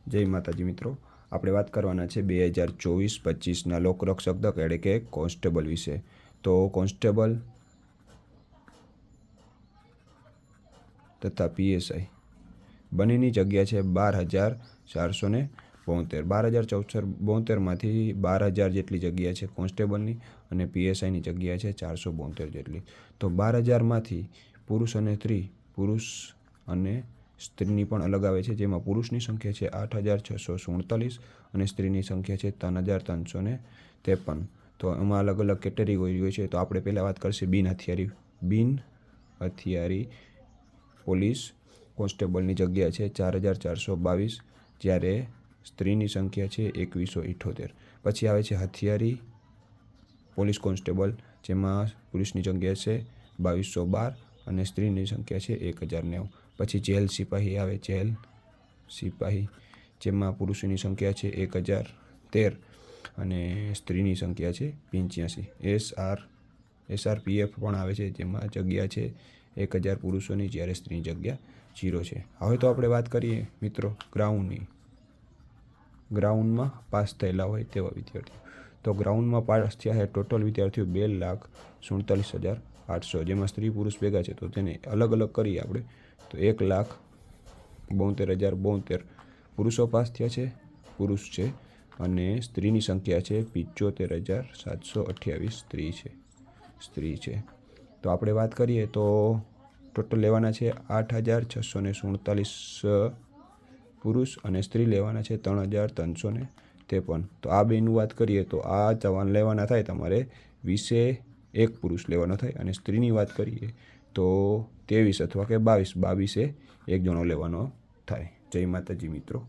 જય માતાજી મિત્રો, આપણે વાત કરવાના છે 2024-25ના લોકરક્ષક દળ એટલે કે કોન્સ્ટેબલ વિશે। તો કોન્સ્ટેબલ તથા પીએસઆઈ બંનેની જગ્યા છે 12,472। 12,472માંથી 12,000 જેટલી જગ્યા છે કોન્સ્ટેબલની અને પીએસઆઈની જગ્યા છે 472 જેટલી। તો 12,000માંથી પુરુષ અને સ્ત્રીની પણ અલગ આવે છે, જેમાં પુરુષની સંખ્યા છે 8,647 અને સ્ત્રીની સંખ્યા છે 3,353। તો એમાં અલગ અલગ કેટેગરી હોય છે। તો આપણે પહેલાં વાત કરીશું બિન હથિયારી પોલીસ કોન્સ્ટેબલની જગ્યા છે 4,422, જ્યારે સ્ત્રીની સંખ્યા છે 2,178। પછી આવે છે હથિયારી પોલીસ કોન્સ્ટેબલ, જેમાં પુરુષની જગ્યા છે 2,212 અને સ્ત્રીની સંખ્યા છે 1,090। પછી જેલ સિપાહી આવે, જેલ સિપાહી જેમાં પુરુષની સંખ્યા છે 1,013 અને સ્ત્રીની સંખ્યા છે 85। એસઆરપીએફ પણ આવે છે, જેમાં જગ્યા છે 1,000 પુરુષોની, જ્યારે સ્ત્રીની જગ્યા 0 છે। હવે તો આપણે વાત કરીએ મિત્રો ગ્રાઉન્ડમાં પાસ થયેલા હોય તેવા વિદ્યાર્થીઓ। તો ગ્રાઉન્ડમાં પાસ થયા છે ટોટલ વિદ્યાર્થીઓ 2,47,800, જેમાં સ્ત્રી પુરુષ ભેગા છે તો તેને અલગ અલગ કરીએ આપણે તો 1,72,072 પુરુષો પાસ થયા છે, પુરુષ છે, અને સ્ત્રીની સંખ્યા છે 75,728 સ્ત્રી છે। તો આપણે વાત કરીએ તો ટોટલ લેવાના છે 8,647 પુરુષ અને સ્ત્રી લેવાના છે 3,353। તો આ બેનું વાત કરીએ તો આ જવાન લેવાના થાય તમારે 20 પુરુષ લેવાનો થાય, અને સ્ત્રીની વાત કરીએ તો 23 અથવા કે 22 એક જણો લેવાનો થાય। જય માતાજી મિત્રો।